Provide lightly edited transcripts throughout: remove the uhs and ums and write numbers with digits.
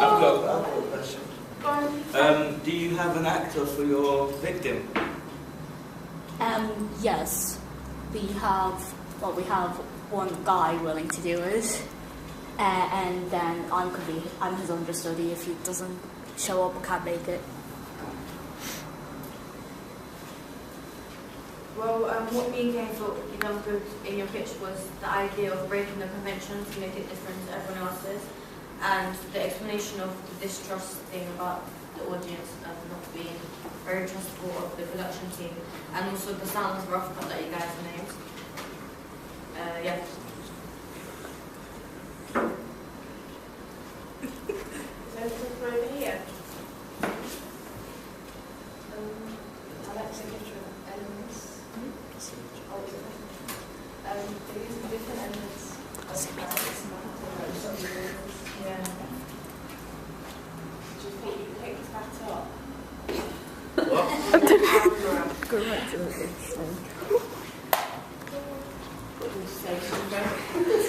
I've got a question. Go on. Do you have an actor for your victim? Yes. We have one guy willing to do it. And then I'm his understudy if he doesn't show up or can't make it. Well, what me and Kane thought good in your pitch was the idea of breaking the conventions to make it different to everyone else's, and the explanation of the distrust thing about the audience and not being very trustful of the production team, and also the sound of rough cut that you guys named. Yeah. Is anything from over here? I like to get rid of elements. They're using different elements of practice. Yeah. Do you think you picked that up? I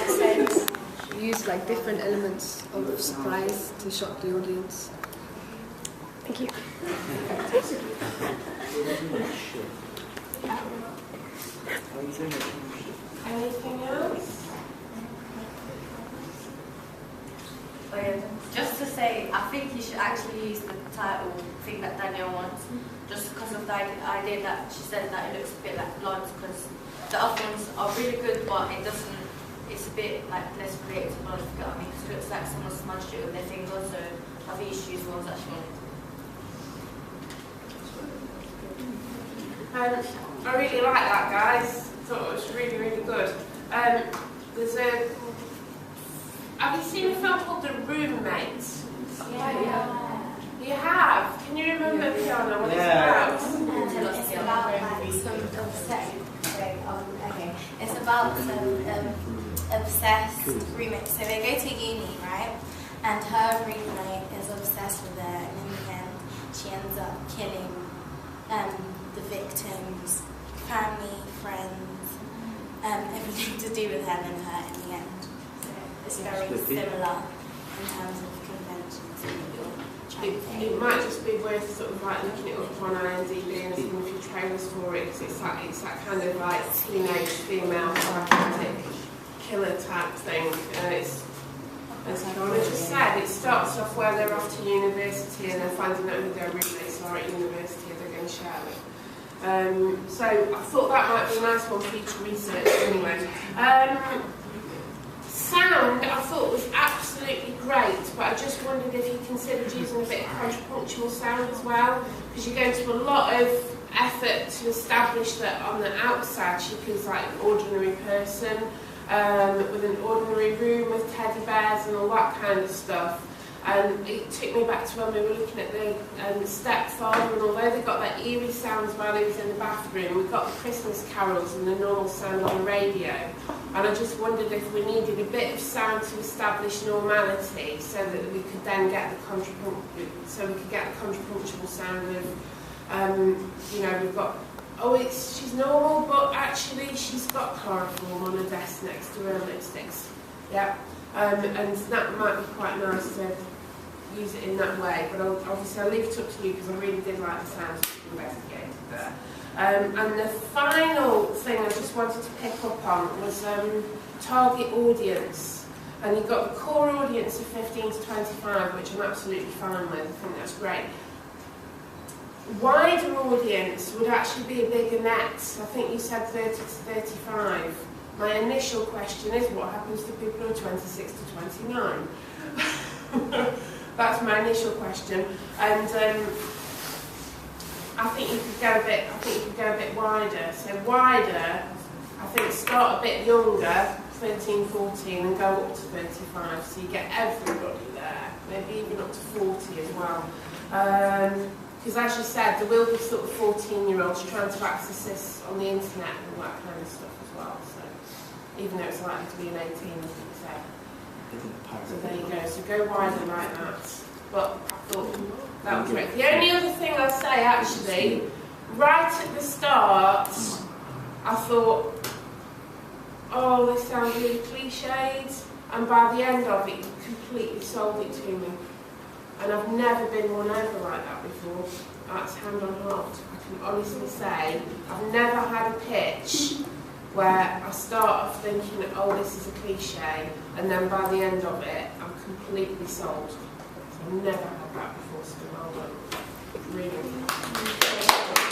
said you use like different elements of surprise to shock the audience. Thank you. Anything else? Just to say, I think you should actually use the title thing that Danielle wants, just because of the idea that she said that it looks a bit like blonde, because the other ones are really good, but it's a bit like less predictable, if you get what I mean, because it looks like someone smudged it with their finger, so I think you should use the ones that she wanted. I really like that, guys. Thought it was really, really good. Have you seen a film called The Roommates? Yeah. You have? Can you remember, Fiona, what it's about? It's about like some obsessed. Okay. It's about some obsessed roommates. So they go to uni, right? And her roommate is obsessed with her, and in the end, she ends up killing the victims, family, friends, everything to do with her and her in the end. It's very similar in terms of conventions and what you're trying to It might just be worth sort of like looking it up on IMDb and seeing a few trailers for it, because it's that kind of like teenage female psychotic killer type thing. It's, as Fiona just said, it starts off where they're off to university and they're finding out who their roommates are at university and they're going to share it. So I thought that might be a nice one for you to research anyway. Sound, I thought was absolutely great, but I just wondered if you considered using a bit of contrapunctual sound as well, because you're going to a lot of effort to establish that on the outside she is like an ordinary person, with an ordinary room with teddy bears and all that kind of stuff. And it took me back to when we were looking at the stepfather, and although they got that eerie sounds while he was in the bathroom, we got the Christmas carols and the normal sound on the radio. And I just wondered if we needed a bit of sound to establish normality, so that we could then get the contrapunctual sound of, we've got, she's normal, but actually she's got chloroform on her desk next to her lipsticks. Yeah. And that might be quite nice to use it in that way, but obviously I'll leave it up to you because I really did like the sounds investigated there. And the final thing I just wanted to pick up on was target audience. And you've got the core audience of 15 to 25, which I'm absolutely fine with. I think that's great. Wider audience would actually be a bigger net. I think you said 30 to 35. My initial question is, what happens to people who are 26 to 29? That's my initial question. And I think you could go a bit wider. So wider, I think start a bit younger, 13, 14, and go up to 35. So you get everybody there, maybe even up to 40 as well. Because as you said, there will be sort of 14-year-olds trying to access this on the internet and all that kind of stuff as well. So even though it's likely to be an 18, as you said. So there you go. So go wider like that. But I thought that was great. The only other thing I'll say, actually, right at the start, I thought, oh, this sounds really cliched, and by the end of it, you completely sold it to me. and I've never been won over like that before. That's hand on heart. I can honestly say I've never had a pitch where I start off thinking, oh, this is a cliche, and then by the end of it, I'm completely sold. So I've never had that before, so well done. Really.